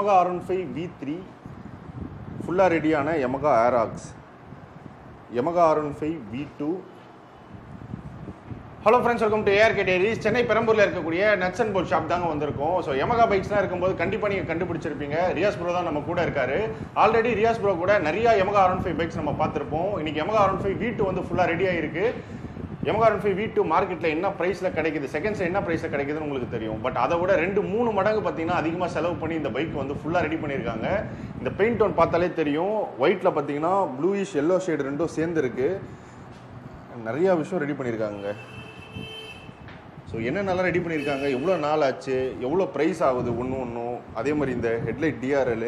YAMAHA R15 V3 ஃபுல்லாக ரெடியான YAMAHA AROX, YAMAHA R15 V2. Hello friends, welcome to ARK Diaries. Chennai பெரம்பூரில் இருக்கக்கூடிய nuts and bolt shop தாங்க வந்திருக்கோம். ஸோ YAMAHA பைக்ஸ்லாம் இருக்கும்போது கண்டிப்பாக நீங்கள் கண்டுபிடிச்சிருப்பீங்க. ரியாஸ் ப்ரோ தான் நம்ம கூட இருக்காரு. ஆல்ரெடி ரியாஸ் ப்ரோ கூட நிறைய YAMAHA R15 பைக்ஸ் நம்ம பார்த்துருப்போம். இன்னைக்கு YAMAHA R15 V2 வந்து ஃபுல்லாக ரெடியாக இருக்குது. YAMAHA R15 V2 மார்க்கெட்டில் என்ன ப்ரைஸில் கிடைக்குது, செகண்ட்ஸ் என்ன ப்ரைஸில் கிடைக்குதுன்னு உங்களுக்கு தெரியும். பட் அதை விட 2-3 மடங்கு பார்த்தீங்கன்னா அதிகமாக செலவு பண்ணி இந்த பைக் வந்து ஃபுல்லாக ரெடி பண்ணியிருக்காங்க. இந்த பெயிண்ட் டோன் பார்த்தாலே தெரியும். ஒயிட்டில் பார்த்தீங்கன்னா ப்ளூயிஷ் எல்லோ ஷேடு ரெண்டும் சேர்ந்துருக்கு. நிறையா விஷயம் ரெடி பண்ணியிருக்காங்க. ஸோ என்னென்னலாம் ரெடி பண்ணியிருக்காங்க, எவ்வளோ நாள் ஆச்சு, எவ்வளோ ப்ரைஸ் ஆகுது ஒன்றும். அதே மாதிரி இந்த ஹெட்லைட் DRL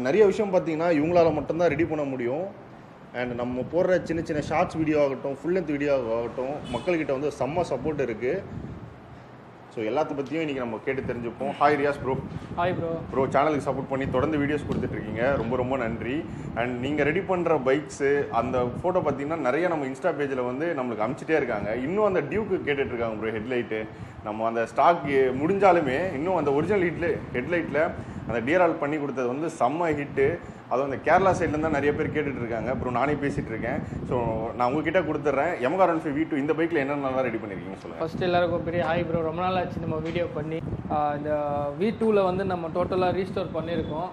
நிறைய விஷயம் பார்த்தீங்கன்னா இவங்களால மட்டும்தான் ரெடி பண்ண முடியும். அண்ட் நம்ம போடுற சின்ன சின்ன ஷார்ட்ஸ் வீடியோ ஆகட்டும், ஃபுல் லென்த் வீடியோ ஆகட்டும், மக்கள்கிட்ட வந்து செம்ம சப்போர்ட் இருக்குது. ஸோ எல்லாத்த பற்றியும் இன்றைக்கி நம்ம கேட்டு தெரிஞ்சுப்போம். Hi Riyaz bro. Hi bro. Bro, சேனலுக்கு சப்போர்ட் பண்ணி தொடர்ந்து வீடியோஸ் கொடுத்துட்ருக்கீங்க, ரொம்ப ரொம்ப நன்றி. அண்ட் நீங்கள் ரெடி பண்ணுற பைக்ஸு அந்த ஃபோட்டோ பார்த்தீங்கன்னா நிறைய நம்ம இன்ஸ்டா பேஜில் வந்து நம்மளுக்கு அனுப்பிச்சிட்டே இருக்காங்க. இன்னும் அந்த டியூக்கு கேட்டுட்ருக்காங்க ப்ரோ. ஹெட்லைட்டு நம்ம அந்த ஸ்டாக் முடிஞ்சாலுமே இன்னும் அந்த ஒரிஜினல் ஹெட்லைட்டில் அந்த DRL பண்ணி கொடுத்தது வந்து செம்ம ஹிட்டு. அதுவும் அந்த கேரளா சைட்லேருந்து தான் நிறைய பேர் கேட்டுட்டு இருக்காங்க. அப்புறம் நானே பேசிகிட்டு இருக்கேன். ஸோ நான் உங்ககிட்ட கொடுத்துட்றேன். YAMAHA R15 V2 இந்த பைக்கில் என்னென்னலாம் ரெடி பண்ணியிருக்கீங்க சொல்லுங்கள். ஃபஸ்ட்டு எல்லாருக்கும் பெரிய ஹாய் ப்ரோ. ரொம்ப நாள் ஆச்சு நம்ம வீடியோ பண்ணி. இந்த V2ல் வந்து நம்ம டோட்டலாக ரீஸ்டோர் பண்ணியிருக்கோம்.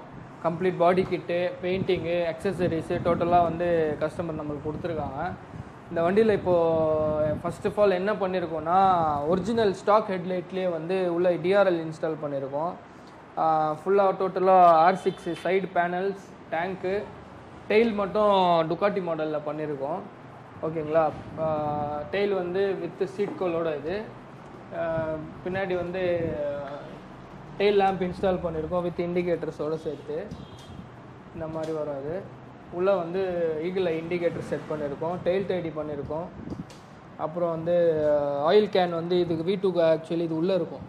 கம்ப்ளீட் பாடி கிட்டு, பெயிண்டிங்கு, அக்சசரிஸு டோட்டலாக வந்து கஸ்டமர் நம்மளுக்கு கொடுத்துருக்காங்க. இந்த வண்டியில் இப்போது ஃபர்ஸ்ட் ஆஃப் ஆல் என்ன பண்ணியிருக்கோன்னா, ஒரிஜினல் ஸ்டாக் ஹெட்லைட்லேயே வந்து உள்ள DRL இன்ஸ்டால் பண்ணியிருக்கோம். ஃபுல்லாக டோட்டலாக R6 சைடு பேனல்ஸ், டேங்க்கு, டெயில் மட்டும் டுக்காட்டி மாடலில் பண்ணியிருக்கோம். ஓகேங்களா. டெயில் வந்து வித் சீட் கோலோட இது. பின்னாடி வந்து டெயில் லேம்ப் இன்ஸ்டால் பண்ணியிருக்கோம் வித் இண்டிகேட்டர்ஸோடு சேர்த்து. இந்த மாதிரி வராது. உள்ளே வந்து ஈகிள் இண்டிகேட்டர் செட் பண்ணியிருக்கோம். டெயில் டைடி பண்ணியிருக்கோம். அப்புறம் வந்து ஆயில் கேன் வந்து இதுக்கு V2க்கு ஆக்சுவலி இது உள்ளே இருக்கும்.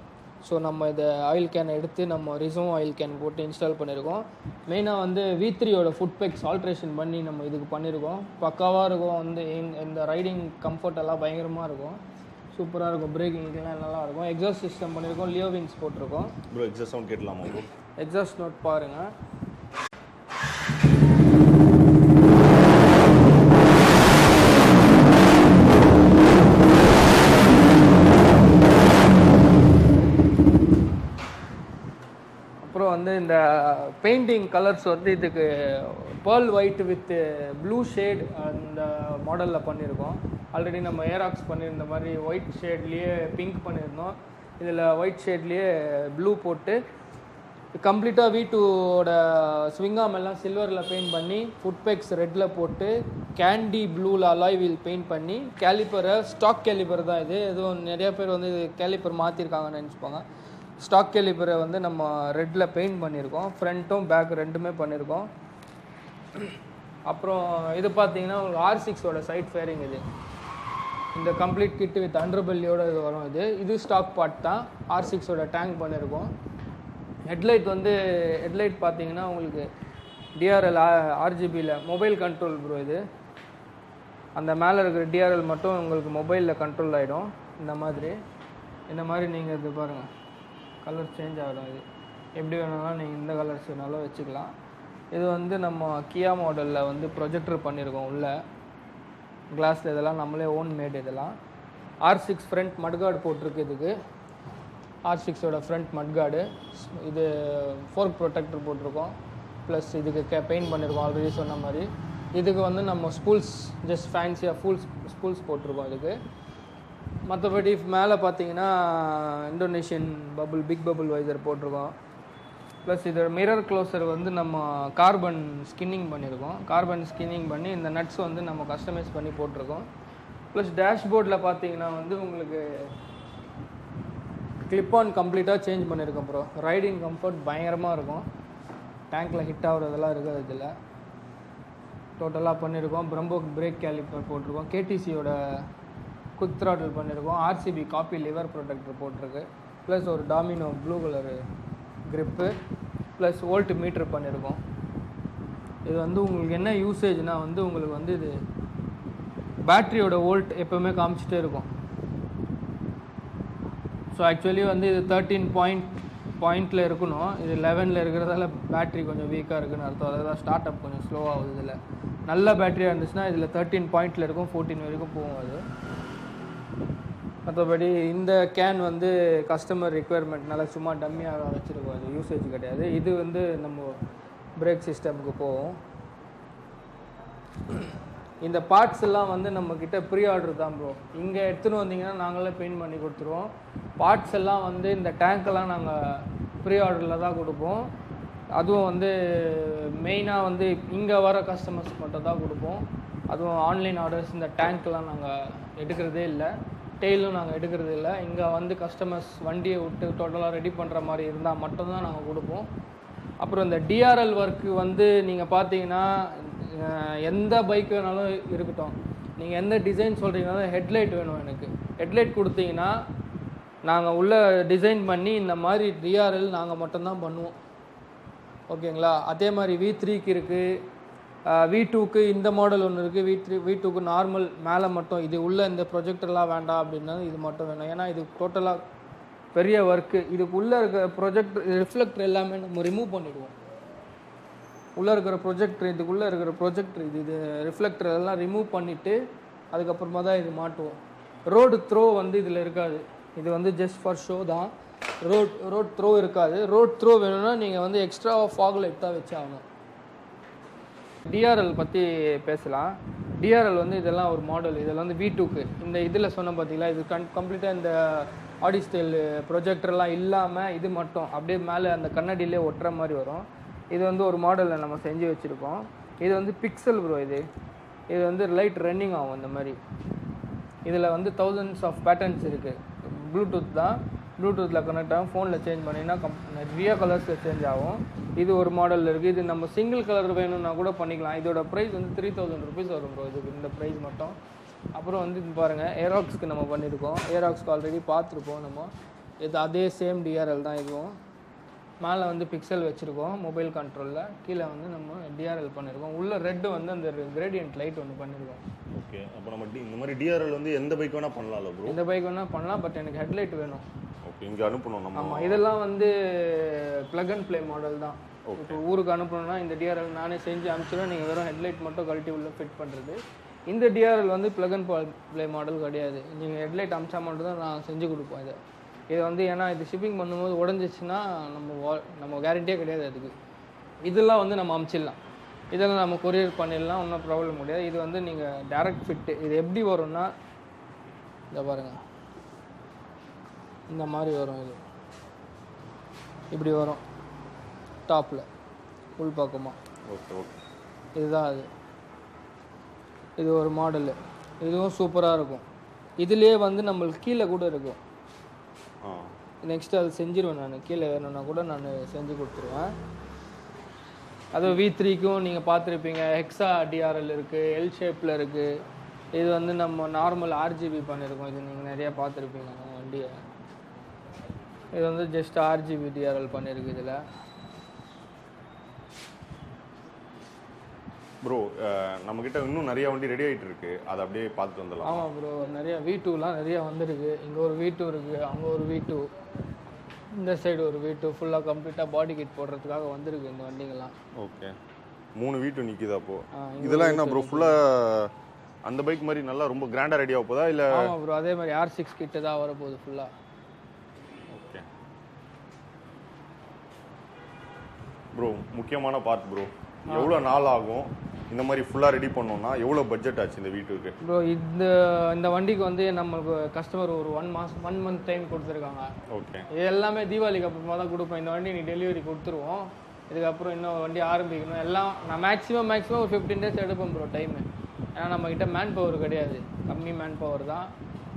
ஸோ நம்ம இதை ஆயில் கேனை எடுத்து நம்ம ரிசர்வ் ஆயில் கேன் போட்டு இன்ஸ்டால் பண்ணியிருக்கோம். மெயினாக வந்து V3யோட ஃபுட் பேக்ஸ் ஆல்ட்ரேஷன் பண்ணி நம்ம இதுக்கு பண்ணியிருக்கோம். பக்காவாக இருக்கும். வந்து இந்த ரைடிங் கம்ஃபர்ட் எல்லாம் பயங்கரமாக இருக்கும். சூப்பராக இருக்கும். பிரேக்கிங் இதெல்லாம் நல்லா இருக்கும். எக்ஸாஸ்ட் சிஸ்டம் பண்ணியிருக்கோம். லியோ விங்ஸ் போட்டிருக்கோம். ப்ரோ, எக்ஸாஸ்ட் சவுண்ட் கேட்கலாமா ப்ரோ? எக்ஸாஸ்ட் நோட் பாருங்கள். அப்புறம் வந்து இந்த பெயிண்டிங் கலர்ஸ் வந்து இதுக்கு pearl white with blue shade அந்த மாடலில் பண்ணியிருக்கோம். ஆல்ரெடி நம்ம AROX பண்ணியிருந்த மாதிரி ஒயிட் ஷேட்லேயே பிங்க் பண்ணியிருந்தோம். இதில் ஒயிட் ஷேட்லேயே ப்ளூ போட்டு கம்ப்ளீட்டாக V2ஓட ஸ்விங்காம் எல்லாம் சில்வரில் பெயிண்ட் பண்ணி, ஃபுட் பேக்ஸ் ரெட்டில் போட்டு, கேண்டி ப்ளூவில் அலாய் வீல் பெயிண்ட் பண்ணி, கேலிப்பரை ஸ்டாக் கேலிப்பர் தான் இது. எதுவும் நிறைய பேர் வந்து இது கேலிப்பர் மாற்றிருக்காங்கன்னு நினச்சிப்பாங்க. ஸ்டாக் கேலிப்பரை வந்து நம்ம ரெட்டில் பெயிண்ட் பண்ணியிருக்கோம். ஃப்ரண்ட்டும் பேக் ரெண்டுமே பண்ணியிருக்கோம். அப்புறம் இது பார்த்தீங்கன்னா உங்களுக்கு R6ஓட சைட் ஃபேரிங். இது இந்த கம்ப்ளீட் கிட்டு வித் அண்டர்பெல்லியோட இது வரும். இது ஸ்டாக் பார்ட் தான். R6ஓட டேங்க் பண்ணியிருக்கோம். ஹெட்லைட் பார்த்தீங்கன்னா உங்களுக்கு DRL RGBயில் மொபைல் கண்ட்ரோல் ப்ரோ. இது அந்த மேலே இருக்கிற DRL மட்டும் உங்களுக்கு மொபைலில் கண்ட்ரோல் ஆகிடும். இந்த மாதிரி நீங்கள் இது பாருங்கள், கலர் சேஞ்ச் ஆகிடும். இது எப்படி வேணாலும் நீங்கள் இந்த கலர்ஸ் வேணாலும் வச்சுக்கலாம். இது வந்து நம்ம கியா மாடலில் வந்து ப்ரொஜெக்டர் பண்ணியிருக்கோம். உள்ள கிளாஸில் இதெல்லாம் நம்மளே ஓன் மேட். இதெல்லாம் R6 ஃப்ரண்ட் மட்கார்டு போட்டிருக்கு. இதுக்கு R6ஓட ஃப்ரண்ட் மட்கார்டு. இது ஃபோர்க் ப்ரொடெக்டர் போட்டிருக்கோம். ப்ளஸ் இதுக்கு பெயிண்ட் பண்ணியிருக்கோம் ஆல்ரெடி சொன்ன மாதிரி. இதுக்கு வந்து நம்ம ஸ்பூல்ஸ் ஜஸ்ட் ஃபேன்சியாக ஸ்பூல்ஸ் போட்டிருக்கோம் இதுக்கு. மற்றபடி மேலே பார்த்தீங்கன்னா இந்தோனேஷியன் பிக் பபுள் வைசர் போட்டிருக்கோம். ப்ளஸ் இது மிரர் க்ளோசர் வந்து நம்ம கார்பன் ஸ்கின்னிங் பண்ணியிருக்கோம். கார்பன் ஸ்கின்னிங் பண்ணி இந்த நட்ஸ் வந்து நம்ம கஸ்டமைஸ் பண்ணி போட்டிருக்கோம். ப்ளஸ் டேஷ்போர்டில் பார்த்தீங்கன்னா வந்து உங்களுக்கு கிளிப் ஆன் கம்ப்ளீட்டாக சேஞ்ச் பண்ணியிருக்கோம் ப்ரோ. ரைடிங் கம்ஃபர்ட் பயங்கரமாக இருக்கும். டேங்க்கில் ஹிட் ஆகிறதெல்லாம் இருக்குது. இதில் டோட்டலாக பண்ணியிருக்கோம். பிரம்போ பிரேக் கேலிப்பர் போட்டிருக்கோம். KTCயோட குவிக் த்ராட்டில் பண்ணியிருக்கோம். RCB காப்பி லிவர் ப்ரொடெக்டர் போட்டிருக்கு. ப்ளஸ் ஒரு domino blue colour grip, plus volt meter பண்ணியிருக்கோம். இது வந்து உங்களுக்கு என்ன யூசேஜ்னால் வந்து உங்களுக்கு வந்து இது பேட்ரியோட வோல்ட் எப்போவுமே காமிச்சிட்டே இருக்கும். ஸோ ஆக்சுவலி வந்து இது 13.2 பாயிண்டில் இருக்கணும். இது 11ல் இருக்கிறதால பேட்ரி கொஞ்சம் வீக்காக இருக்குன்னு அர்த்தம். அதாவது ஸ்டார்ட் அப் கொஞ்சம் ஸ்லோவாகுது. இதில் நல்ல பேட்டரியாக இருந்துச்சுன்னா இதில் 13 பாயிண்டில் இருக்கும், 14 வரைக்கும் போகும் அது. மற்றபடி இந்த கேன் வந்து கஸ்டமர் ரெக்குயர்மெண்ட்னால சும்மா டம்மியாக வச்சுருக்கோம், அது யூசேஜ் கிடையாது. இது வந்து நம்ம பிரேக் சிஸ்டமுக்கு போகும். இந்த பார்ட்ஸ் எல்லாம் வந்து நம்மக்கிட்ட ப்ரீ ஆர்டர் தான் ப்ரோ. இங்கே எடுத்துன்னு வந்தீங்கன்னா நாங்களே பெயிண்ட் பண்ணி கொடுத்துருவோம். பார்ட்ஸ் எல்லாம் வந்து இந்த டேங்க்கெல்லாம் நாங்கள் ப்ரீ ஆர்டரில் தான் கொடுப்போம். அதுவும் வந்து மெயினாக வந்து இங்கே வர கஸ்டமர்ஸ்க்கு மட்டும் தான் கொடுப்போம். அதுவும் ஆன்லைன் ஆர்டர்ஸ் இந்த டேங்க்கெலாம் நாங்கள் எடுக்கிறதே இல்லை, டெய்லும் நாங்கள் எடுக்கிறது இல்லை. இங்கே வந்து கஸ்டமர்ஸ் வண்டியை விட்டு டோட்டலாக ரெடி பண்ணுற மாதிரி இருந்தால் மட்டும்தான் நாங்கள் கொடுப்போம். அப்புறம் இந்த டிஆர்எல் ஒர்க்கு வந்து நீங்கள் பார்த்தீங்கன்னா எந்த பைக் வேணாலும் இருக்கட்டும், நீங்கள் எந்த டிசைன் சொல்கிறீங்கனாலும் ஹெட்லைட் வேணும் எனக்கு. ஹெட்லைட் கொடுத்தீங்கன்னா நாங்கள் உள்ள டிசைன் பண்ணி இந்த மாதிரி டிஆர்எல் நாங்கள் மட்டும்தான் பண்ணுவோம். ஓகேங்களா? அதே மாதிரி V3க்கு இருக்குது, V2க்கு இந்த மாடல் ஒன்று இருக்குது. V2க்கு நார்மல் மேலே மட்டும் இது உள்ள இந்த ப்ரொஜெக்டர்லாம் வேண்டாம் அப்படின்னா இது மட்டும் வேணும். ஏன்னா இது டோட்டலாக பெரிய ஒர்க்கு. இதுக்குள்ளே இருக்கிற ப்ரொஜெக்டர் ரிஃப்ளெக்டர் எல்லாமே நம்ம ரிமூவ் பண்ணிவிடுவோம். உள்ளே இருக்கிற ப்ரொஜெக்டர், இதுக்குள்ளே இருக்கிற ப்ரொஜெக்டர் இது ரிஃப்ளெக்டர் எல்லாம் ரிமூவ் பண்ணிவிட்டு அதுக்கப்புறமா தான் இது மாட்டுவோம். ரோடு த்ரோ வந்து இதில் இருக்காது. இது வந்து ஜஸ்ட் ஃபார் ஷோ தான். ரோட் த்ரோ இருக்காது. ரோட் த்ரோ வேணும்னா நீங்கள் வந்து எக்ஸ்ட்ரா ஃபாக் லைட் தான் வச்சு ஆகணும். டிஆர்எல் பற்றி பேசலாம். டிஆர்எல் வந்து இதெல்லாம் ஒரு மாடல். இதில் வந்து V2க்கு இந்த இதில் சொன்ன பார்த்தீங்களா, இது கம்ப்ளீட்டாக இந்த ஆடி ஸ்டைல் ப்ரொஜெக்டர்லாம் இல்லாமல் இது மட்டும் அப்படியே மேலே அந்த கண்ணாடியிலே ஒட்டுற மாதிரி வரும். இது வந்து ஒரு மாடலில் நம்ம செஞ்சு வச்சுருக்கோம். இது வந்து பிக்சல் ப்ரோ. இது வந்து லைட் ரன்னிங் ஆகும் இந்த மாதிரி. இதில் வந்து thousands ஆஃப் பேட்டர்ன்ஸ் இருக்குது. ப்ளூடூத் தான், ப்ளூடூத்தில் கனெக்ட் ஆகும். ஃபோனில் சேஞ்ச் பண்ணிங்கன்னா நிறைய கலர்ஸில் சேஞ்ச் ஆகும். இது ஒரு மாடலில் இருக்குது. இது நம்ம சிங்கிள் கலர் வேணும்னா கூட பண்ணிக்கலாம். இதோட ப்ரைஸ் வந்து 3000 rupees வரும் ப்ரோ இதுக்கு, இந்த ப்ரைஸ் மட்டும். அப்புறம் வந்து பாருங்கள், ஏராக்ஸ்க்கு நம்ம பண்ணியிருக்கோம். ஏராக்ஸ்க்கு ஆல்ரெடி பார்த்துருப்போம் நம்ம. இது அதே சேம் டிஆர்எல் தான். இதுவும் மேலே வந்து பிக்சல் வச்சுருக்கோம் மொபைல் கண்ட்ரோலில், கீழே வந்து நம்ம டிஆர்எல் பண்ணியிருக்கோம். உள்ள ரெட்டு வந்து அந்த கிரேடியன்ட் லைட் ஒன்று பண்ணியிருக்கோம். ஓகே, அப்போ நம்ம இந்த மாதிரி டிஆர்எல் வந்து எந்த பைக் வேணால் பண்ணலாம்ல ப்ரோ? எந்த பைக் வேணால் பண்ணலாம், பட் எனக்கு ஹெட்லைட் வேணும். ஓகே, இங்கே அனுப்பணும் நம்ம. ஆமாம், இதெல்லாம் வந்து ப்ளக் அண்ட் ப்ளே மாடல் தான். இப்போ ஊருக்கு அனுப்பணும்னா இந்த டிஆர்எல் நானே செஞ்சு அனுப்பிச்சிடுவேன். நீங்கள் வெறும் ஹெட்லைட் மட்டும் கழட்டி உள்ள ஃபிட் பண்ணுறது. இந்த டிஆர்எல் வந்து ப்ளக் அண்ட் ப்ளே மாடல் கிடையாது. நீங்கள் ஹெட்லைட் அமிச்சா மட்டும் தான் நான் செஞ்சு கொடுப்போம். இது வந்து ஏன்னா இது ஷிப்பிங் பண்ணும்போது உடஞ்சிச்சுன்னா நம்ம கேரண்டியே கிடையாது அதுக்கு. இதெல்லாம் வந்து நம்ம அமுச்சிடலாம், இதெல்லாம் நம்ம கொரியர் பண்ணிடலாம், ஒன்றும் ப்ராப்ளம் கிடையாது. இது வந்து நீங்கள் டைரக்ட் ஃபிட்டு. இது எப்படி வரும்னா இதை பாருங்கள், இந்த மாதிரி வரும். இது இப்படி வரும் டாப்பில் உள் பக்கமாக. ஓகே ஓகே, இதுதான் இது ஒரு மாடலு. இதுவும் சூப்பராக இருக்கும். இதுலேயே வந்து நம்மளுக்கு கீழே கூட இருக்கும். நெக்ஸ்ட்டு அது செஞ்சிருவேன் நான். கீழே வேணும்னா கூட நான் செஞ்சு கொடுத்துருவேன். அதுவும் V3க்கும் நீங்கள் பார்த்துருப்பீங்க, ஹெக்ஸா டிஆர்எல் இருக்குது, எல் ஷேப்பில் இருக்குது. இது வந்து நம்ம நார்மல் RGB பண்ணியிருக்கோம். இது நீங்கள் நிறையா பார்த்துருப்பீங்க வண்டியை. இது வந்து ஜஸ்ட் RGBDRL பண்ணியிருக்கு இதில். ப்ரோ நம்மக்கிட்ட இன்னும் நிறைய வண்டி ரெடி ஆகிட்டு இருக்கு, அதை அப்படியே பார்த்துட்டு வந்துடலாம். ஆமாம் ப்ரோ, நிறையா V2லாம் நிறையா வந்துருக்கு. இங்கே ஒரு V2 இருக்குது, அங்கே ஒரு V2, இந்த சைடு ஒரு V2. ஃபுல்லாக கம்ப்ளீட்டாக பாடி கிட் போடுறதுக்காக வந்திருக்கு இந்த வண்டிங்கெல்லாம். ஓகே, 3 V2 நிற்கிது. அப்போது இதெல்லாம் என்ன ப்ரோ, ஃபுல்லாக அந்த பைக் மாதிரி நல்லா ரொம்ப கிராண்டாக ரெடி ஆக போதா இல்லை? ஆமாம் ப்ரோ, அதே மாதிரி R6 கிட்ட தான் வரப்போகுது ஃபுல்லாக. ஓகே ப்ரோ, முக்கியமான பார்ட் ப்ரோ, எவ்வளோ நாள் ஆகும் இந்த மாதிரி ஃபுல்லாக ரெடி பண்ணோம்னா? எவ்வளோ பட்ஜெட் ஆச்சு இந்த வீட்டுக்கு ப்ரோ? இந்த வண்டிக்கு வந்து நம்மளுக்கு கஸ்டமர் ஒரு 1 month டைம் கொடுத்துருக்காங்க. ஓகே, இது எல்லாமே தீபாவளிக்கு அப்புறமா தான் கொடுப்போம். இந்த வண்டி நீ டெலிவரி கொடுத்துருவோம். இதுக்கப்புறம் இன்னும் வண்டி ஆரம்பிக்கணும். எல்லாம் நான் மேக்ஸிமம் ஒரு 15 days எடுப்பேன் ப்ரோ டைமு. ஏன்னா நம்மக்கிட்ட மேன் பவர் கிடையாது, கம்மி மேன் பவர் தான்.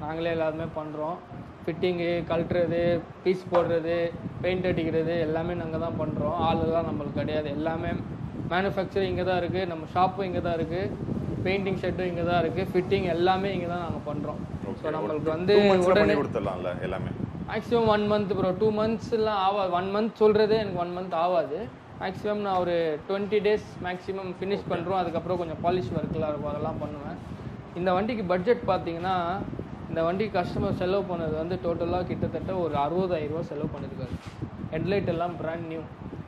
நாங்களே எல்லாருமே பண்ணுறோம். ஃபிட்டிங்கு, கழட்டுறது, பீஸ் போடுறது, பெயிண்ட் அடிக்கிறது எல்லாமே நாங்கள் தான் பண்ணுறோம். ஆளெல்லாம் நம்மளுக்கு கிடையாது. எல்லாமே மேனுஃபேக்சரிங் இங்கே தான் இருக்குது, நம்ம ஷாப்பும் இங்கே தான் இருக்குது, பெயிண்டிங் ஷெட்டும் இங்கே தான் இருக்குது, ஃபிட்டிங் எல்லாமே இங்கே தான் நாங்கள் பண்ணுறோம். ஸோ நம்மளுக்கு வந்து உடனே கொடுத்துடலாம்ல எல்லாமே. மேக்ஸிமம் 1 month ப்ரோ, 2 monthsலாம் ஆகாது. 1 month சொல்கிறதே எனக்கு 1 month ஆகாது. மேக்ஸிமம் நான் ஒரு 20 days மேக்ஸிமம் ஃபினிஷ் பண்ணுறோம். அதுக்கப்புறம் கொஞ்சம் பாலிஷ் ஒர்க்கெலாம் இருக்கும், அதெல்லாம் பண்ணுவேன். இந்த வண்டிக்கு பட்ஜெட் பார்த்தீங்கன்னா, இந்த வண்டிக்கு கஸ்டமர் செலவு பண்ணது வந்து டோட்டலாக கிட்டத்தட்ட ஒரு 60,000 ரூபா செலவு பண்ணியிருக்காரு. ஹெட்லைட் எல்லாம் பிராண்ட் நியூ,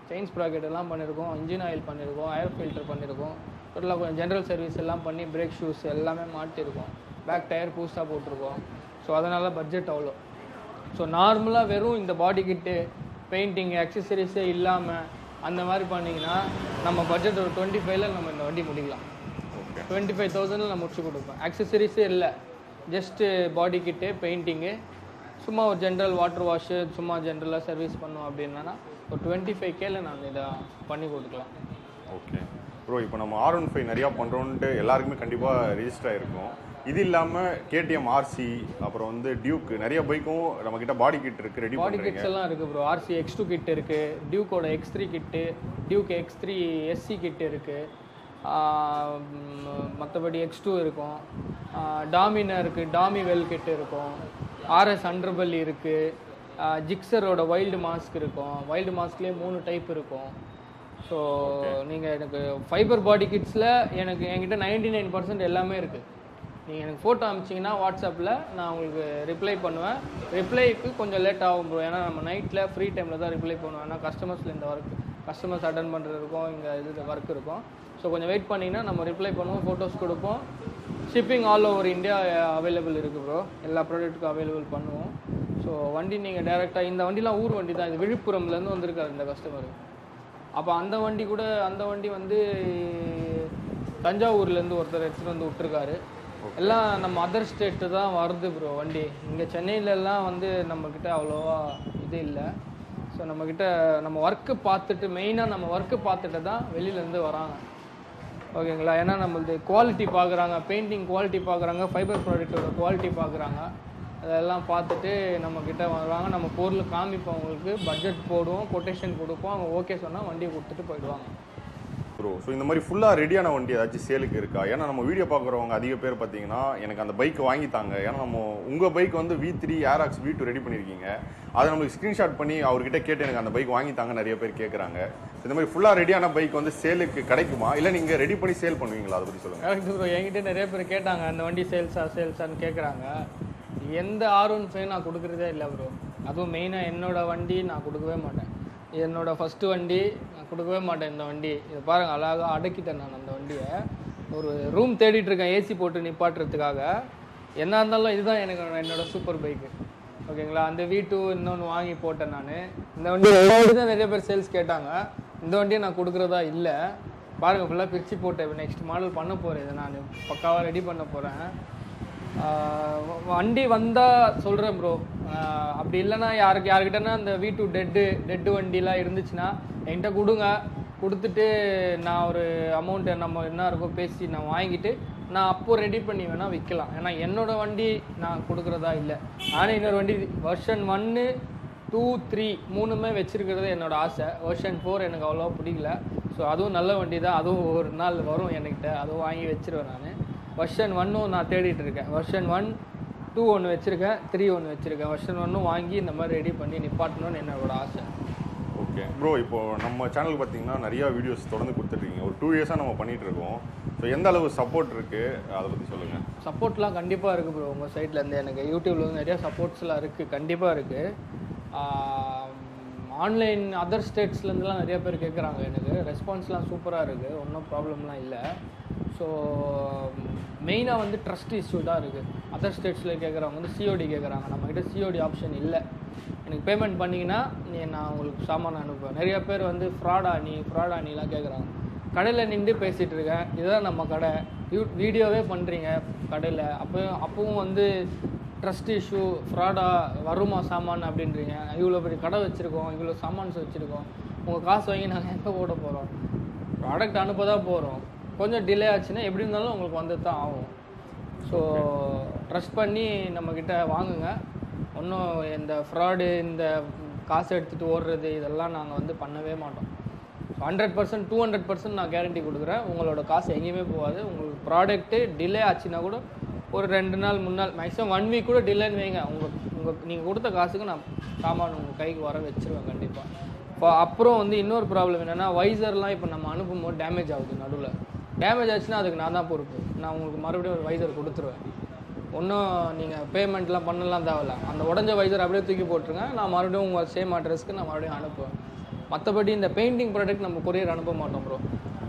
செயின் ஸ்ப்ராக்கெட் எல்லாம் பண்ணியிருக்கோம், இன்ஜின் ஆயில் பண்ணியிருக்கோம், ஏர் ஃபில்டர் பண்ணியிருக்கோம், டோட்டலாக கொஞ்சம் ஜென்ரல் சர்வீஸ் எல்லாம் பண்ணி பிரேக் ஷூஸ் எல்லாமே மாட்டியிருக்கோம், பேக் டயர் புதுசாக போட்டிருக்கோம். ஸோ அதனால் பட்ஜெட் அவ்வளோ. ஸோ நார்மலாக வெறும் இந்த பாடி கிட்டு பெயிண்டிங் அக்சசரிஸே இல்லாமல் அந்த மாதிரி பண்ணிங்கன்னா நம்ம பட்ஜெட் ஒரு 25ல் நம்ம இந்த வண்டி முடிக்கலாம். 25,000 நான் முடிச்சு கொடுப்பேன். அக்சசரிஸே இல்லை, ஜஸ்ட்டு பாடி கிட்டு பெயிண்டிங்கு, சும்மா ஒரு ஜென்ரல் வாட்டர் வாஷு, சும்மா ஜென்ரலாக சர்வீஸ் பண்ணோம் அப்படின்னா ஒரு 25Kல நான் இதை பண்ணி கொடுக்கலாம். ஓகே ப்ரோ, இப்போ நம்ம R15 நிறையா பண்ணுறோன்ட்டு எல்லாருக்குமே கண்டிப்பாக ரிஜிஸ்டர் ஆகிருக்கும். இது இல்லாமல் KTM RC, அப்புறம் வந்து டியூக், நிறைய பைக்கும் நம்மக்கிட்ட பாடி கிட் இருக்குது, ரெடி பாடி கிட்ஸ் எல்லாம் இருக்குது ப்ரோ. RC X2 கிட் இருக்குது, டியூக்கோட X3 கிட்டு, டியூக் X3 SC கிட் இருக்குது, மற்றபடி X2 இருக்கும், டாமினா இருக்குது, டாமி வெல் கிட் இருக்கும், RS அண்டர்பெல்லி இருக்குது, ஜிக்ஸரோட வைல்டு மாஸ்க் இருக்கும். வைல்டு மாஸ்க்லேயே 3 டைப் இருக்கும். ஸோ நீங்கள் எனக்கு ஃபைபர் பாடி கிட்ஸில் என்கிட்ட 99% எல்லாமே இருக்குது. நீங்கள் எனக்கு ஃபோட்டோ அனுப்பிச்சிங்கன்னா வாட்ஸ்அப்பில் நான் உங்களுக்கு ரிப்ளை பண்ணுவேன். ரிப்ளைக்கு கொஞ்சம் லேட் ஆகும் ப்ரோ, ஏன்னா நம்ம நைட்டில் ஃப்ரீ டைமில் தான் ரிப்ளை பண்ணுவேன். ஏன்னா கஸ்டமர்ஸில் இந்த கஸ்டமர்ஸ் அட்டன் பண்ணுறது இருக்கும், இங்கே இது ஒர்க் இருக்கும். ஸோ கொஞ்சம் வெயிட் பண்ணிங்கன்னா நம்ம ரிப்ளை பண்ணுவோம், ஃபோட்டோஸ் கொடுப்போம். Shipping all over India available இருக்குது ப்ரோ, எல்லா ப்ராடக்ட்டுக்கும் அவைலபிள் பண்ணுவோம். ஸோ வண்டி நீங்கள் டேரெக்டாக, இந்த வண்டிலாம் ஊர் வண்டி தான், இது விழுப்புரம்லேருந்து வந்திருக்காரு இந்த கஸ்டமர். அப்போ அந்த வண்டி வந்து தஞ்சாவூர்லேருந்து ஒருத்தர் எடுத்துகிட்டு வந்து விட்டுருக்காரு. எல்லாம் நம்ம அதர் ஸ்டேட்டு தான் வருது ப்ரோ வண்டி. இங்கே சென்னையிலலாம் வந்து நம்மக்கிட்ட அவ்வளோவா இது இல்லை. ஸோ நம்மக்கிட்ட நம்ம ஒர்க்கு பார்த்துட்டு, மெயினாக நம்ம ஒர்க்கு பார்த்துட்டு தான் வெளியிலேருந்து வராங்க. ஓகேங்களா? ஏன்னா நம்மளது குவாலிட்டி பார்க்குறாங்க, பெயிண்டிங் குவாலிட்டி பார்க்குறாங்க, ஃபைபர் ப்ராடக்ட்டோட குவாலிட்டி பார்க்குறாங்க. அதெல்லாம் பார்த்துட்டு நம்மக்கிட்ட வருவாங்க. நம்ம பொருள் காமிப்போம், அவங்களுக்கு பட்ஜெட் போடுவோம், கொட்டேஷன் கொடுப்போம். அவங்க ஓகே சொன்னால் வண்டியை கொடுத்துட்டு போயிடுவாங்க ப்ரோ. ஸோ இந்த மாதிரி ஃபுல்லாக ரெடியான வண்டி ஏதாச்சும் சேலுக்கு இருக்கா? ஏன்னா நம்ம வீடியோ பார்க்குறவங்க அதிக பேர் பார்த்தீங்கன்னா எனக்கு அந்த பைக் வாங்கித்தாங்க. ஏன்னா நம்ம உங்கள் பைக் வந்து V3 AROX V2 ரெடி பண்ணியிருக்கீங்க, அதை நம்மளுக்கு ஸ்க்ரீன்ஷாட் பண்ணி அவர்கிட்ட கேட்டு எனக்கு அந்த பைக் வாங்கித்தாங்க நிறைய பேர் கேட்குறாங்க. இந்த மாதிரி ஃபுல்லாக ரெடியான பைக் வந்து சேலுக்கு கிடைக்குமா, இல்லை நீங்கள் ரெடி பண்ணி சேல் பண்ணுவீங்களா? அதை பற்றி சொல்லுங்கள். கரெக்ட் ப்ரோ, என்கிட்ட நிறைய பேர் கேட்டாங்க அந்த வண்டி சேல்ஸான்னு கேட்குறாங்க. எந்த R15 நான் கொடுக்குறதே இல்லை ப்ரோ. அதுவும் மெயினாக என்னோடய வண்டி நான் கொடுக்கவே மாட்டேன். என்னோடய ஃபஸ்ட்டு வண்டி நான் கொடுக்கவே மாட்டேன். இந்த வண்டி இதை பாருங்கள், அழகாக அடக்கிட்டேன் நான் அந்த வண்டியை. ஒரு ரூம் தேடிட்டுருக்கேன் ஏசி போட்டு நிப்பாட்டுறதுக்காக. என்ன இருந்தாலும் இதுதான் என்னோடய சூப்பர் பைக்கு. ஓகேங்களா? அந்த V2 இன்னொன்று வாங்கி போட்டேன் நான். இந்த வண்டி தான் நிறைய பேர் சேல்ஸ் கேட்டாங்க. இந்த வண்டியை நான் கொடுக்குறதா இல்லை. பாருங்கள், ஃபுல்லாக பிரித்து போட்டேன். நெக்ஸ்ட் மாடல் பண்ண போகிறேன், இதை நான் பக்காவாக ரெடி பண்ண போகிறேன். வண்டி வந்தால் சொல்கிறேன் ப்ரோ. அப்படி இல்லைன்னா யாருக்கிட்டனா அந்த V2 டெட்டு வண்டிலாம் இருந்துச்சுன்னா என்கிட்ட கொடுங்க. கொடுத்துட்டு நான் ஒரு அமௌண்ட்டு நம்ம என்ன இருக்கோ பேசி நான் வாங்கிட்டு நான் அப்போது ரெடி பண்ணி வேணால் விற்கலாம். ஏன்னா என்னோடய வண்டி நான் கொடுக்குறதா இல்லை. நானே இன்னொரு வண்டி வெர்ஷன் 1, 2, 3 3மே வச்சுருக்கிறது என்னோடய ஆசை. வெர்ஷன் 4 எனக்கு அவ்வளோவா பிடிக்கல. ஸோ அதுவும் நல்ல வண்டி தான், அதுவும் ஒரு நாள் வரும் என்கிட்ட, அதுவும் வாங்கி வச்சுருவேன் நான். வெர்ஷன் 1 நான் தேடிட்டு இருக்கேன். வெர்ஷன் 1, 2 ஒன்று வச்சுருக்கேன், 3 ஒன்று வச்சுருக்கேன். வெர்ஷன் 1 வாங்கி இந்த மாதிரி ரெடி பண்ணி நிப்பாட்டணும்னு என்னோட ஆசை. ஓகே ப்ரோ, இப்போது நம்ம சேனல் பார்த்தீங்கன்னா நிறையா வீடியோஸ் தொடர்ந்து கொடுத்துட்ருக்கீங்க. ஒரு 2 இயர்ஸாக நம்ம பண்ணிகிட்டு இருக்கோம். ஸோ எந்த அளவு சப்போர்ட் இருக்குது அதை பற்றி சொல்லுங்கள். சப்போர்ட்லாம் கண்டிப்பாக இருக்குது ப்ரோ. உங்கள் சைட்லேருந்து எனக்கு யூடியூப்ல வந்து நிறையா சப்போர்ட்ஸ்லாம் இருக்குது, கண்டிப்பாக இருக்குது. ஆன்லைன் அதர் ஸ்டேட்ஸ்லேருந்துலாம் நிறைய பேர் கேட்குறாங்க. எனக்கு ரெஸ்பான்ஸ்லாம் சூப்பராக இருக்குது, ஒன்றும் ப்ராப்ளம்லாம் இல்லை. ஸோ மெயினாக வந்து ட்ரஸ்ட் இஷ்யூ தான் இருக்குது. அதர் ஸ்டேட்ஸில் கேட்குறவங்க வந்து COD கேட்குறாங்க. நம்மக்கிட்ட COD ஆப்ஷன் இல்லை. எனக்கு பேமெண்ட் பண்ணிங்கன்னா நான் உங்களுக்கு சாமான் அனுப்புவேன். நிறைய பேர் வந்து ஃப்ராடா நீலாம் கேட்குறாங்க. கடையில் நின்று பேசிகிட்டு இருக்கேன், இதுதான் நம்ம கடை, வீடியோவே பண்ணுறீங்க கடையில், அப்பவும் வந்து ட்ரஸ்ட் இஷ்யூ, ஃப்ராடாக வருமா சாமான் அப்படின்றீங்க. இவ்வளோ பெரிய கடை வச்சுருக்கோம், இவ்வளோ சாமான்ஸ் வச்சுருக்கோம், உங்கள் காசு வாங்கி நாங்கள் எங்கே போட போகிறோம்? ப்ராடக்ட் அனுப்ப தான் போகிறோம். கொஞ்சம் டிலே ஆச்சுன்னா எப்படி இருந்தாலும் உங்களுக்கு வந்து தான் ஆகும். ஸோ ட்ரஸ்ட் பண்ணி நம்மக்கிட்ட வாங்குங்க. ஒன்றும் இந்த ஃப்ராடு, இந்த காசு எடுத்துகிட்டு ஓடுறது இதெல்லாம் நாங்கள் வந்து பண்ணவே மாட்டோம். 100%, 200% நான் கேரண்டி கொடுக்குறேன். உங்களோட காசு எங்கேயுமே போகாது. உங்களுக்கு ப்ராடக்ட்டு டிலே ஆச்சுன்னா கூட ஒரு 2 நாள் 3 நாள், மேக்ஸிமம் 1 வீக் கூட டிலேன்னு வைங்க, நீங்கள் கொடுத்த காசுக்கு நான் சாமான் உங்கள் கைக்கு வர வச்சுருவேன் கண்டிப்பாக. இப்போ அப்புறம் வந்து இன்னொரு ப்ராப்ளம் என்னென்னா, வைசர்லாம் இப்போ நம்ம அனுப்பும்போது டேமேஜ் ஆகுது. நடுவில் டேமேஜ் ஆச்சுன்னா அதுக்கு நான் தான் பொறுப்பு. நான் உங்களுக்கு மறுபடியும் ஒரு வைசர் கொடுத்துருவேன். ஒன்றும் நீங்கள் பேமெண்ட்லாம் பண்ணலாம் தேவையில்ல. அந்த உடஞ்ச வைசர் அப்படியே தூக்கி போட்டுருங்க, நான் மறுபடியும் உங்கள் சேம் அட்ரஸ்க்கு நான் மறுபடியும் அனுப்புவேன். மற்றபடி இந்த பெயிண்டிங் ப்ராடக்ட் நம்ம கொரியர் அனுப்ப மாட்டோம் ப்ரோ.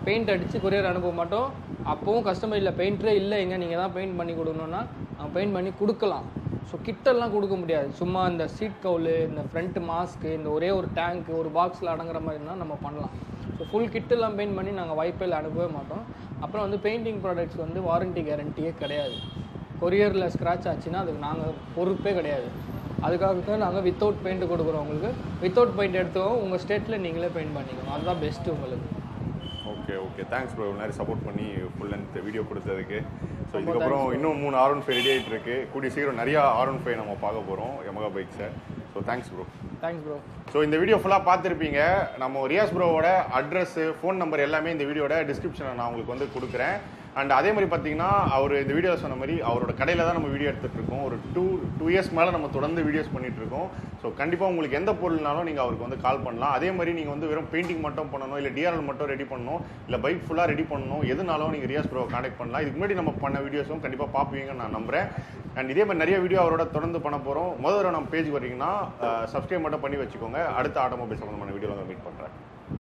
பெயிண்ட் அடித்து கொரியர் அனுப்ப மாட்டோம். அப்போவும் கஸ்டமர் இல்லை பெயிண்டரே இல்லை, எங்கே நீங்கள் தான் பெயிண்ட் பண்ணி கொடுக்கணுன்னா நான் பெயிண்ட் பண்ணி கொடுக்கலாம். ஸோ கிட்டெல்லாம் கொடுக்க முடியாது. சும்மா இந்த சீட் கவுலு, இந்த ஃப்ரண்ட் மாஸ்க்கு, இந்த ஒரே ஒரு டேங்க்கு ஒரு பாக்ஸில் அடங்குற மாதிரினா நம்ம பண்ணலாம். ஸோ ஃபுல் கிட்டெல்லாம் பெயிண்ட் பண்ணி நாங்கள் வாய்ப்பில் அனுப்பவே மாட்டோம். அப்புறம் வந்து பெயிண்டிங் ப்ராடக்ட்ஸ் வந்து வாரண்டி கேரண்டியே கிடையாது. கொரியரில் ஸ்க்ராட்ச் ஆச்சுன்னா அதுக்கு நாங்கள் பொறுப்பே கிடையாது. அதுக்காக தான் நாங்கள் வித்தவுட் பெயிண்ட் கொடுக்குறோம். உங்களுக்கு வித்தவுட் பெயிண்ட் எடுத்துவோம், உங்கள் ஸ்டேட்டில் நீங்களே பெயிண்ட் பண்ணிக்கணும். அதுதான் பெஸ்ட்டு உங்களுக்கு. Okay thanks bro. நிறைய சப்போர்ட் பண்ணி ஃபுல் லென்த் வீடியோ கொடுத்ததுக்கு. ஸோ இதுக்கப்புறம் இன்னும் 3 R15 ரெடி ஆகிட்டு இருக்கு. கூடிய சீக்கிரம் நிறையா R15 நம்ம பார்க்க போகிறோம் YAMAHA பைக்ஸை. So thanks bro. Thanks bro. So இந்த வீடியோ ஃபுல்லாக பார்த்துருப்பீங்க. நம்ம ரியாஸ் ப்ரோவோட அட்ரஸ், ஃபோன் நம்பர் எல்லாமே இந்த வீடியோட டிஸ்கிரிப்ஷனில் நான் உங்களுக்கு வந்து கொடுக்குறேன். அண்ட் அதே மாதிரி பார்த்தீங்கன்னா அவர் இந்த வீடியோவில் சொன்ன மாதிரி அவரோட கடையில் தான் நம்ம வீடியோ எடுத்துகிட்டு இருக்கோம். ஒரு டூ இயர்ஸ் மேலே நம்ம தொடர்ந்து வீடியோஸ் பண்ணிட்டு இருக்கோம். ஸோ கண்டிப்பாக உங்களுக்கு எந்த பொருள்னாலும் நீங்கள் அவருக்கு வந்து கால் பண்ணலாம். அதே மாதிரி நீங்கள் வந்து வெறும் பெயிண்டிங் மட்டும் பண்ணணும், இல்லை DRL மட்டும் ரெடி பண்ணணும், இல்லை பைக் ஃபுல்லாக ரெடி பண்ணணும், எதுனாலும் நீங்கள் ரியாஸ் ப்ரோவை கான்டாக்ட் பண்ணலாம். இதுக்கு முன்னாடி நம்ம பண்ண வீடியோஸும் கண்டிப்பாக பார்ப்பீங்கன்னு நான் நம்புகிறேன். அண்ட் இதே மாதிரி நிறைய வீடியோ அவரோட தொடர்ந்து பண்ண போகிறோம். முதல்ல நம்ம பேஜ் வரீங்கன்னா சப்ஸ்கிரைப் மட்டும் பண்ணி வச்சுக்கோங்க. அடுத்த ஆட்டோமொபைல் சம்மந்தமான வீடியோவில் மீட் பண்ணுறேன்.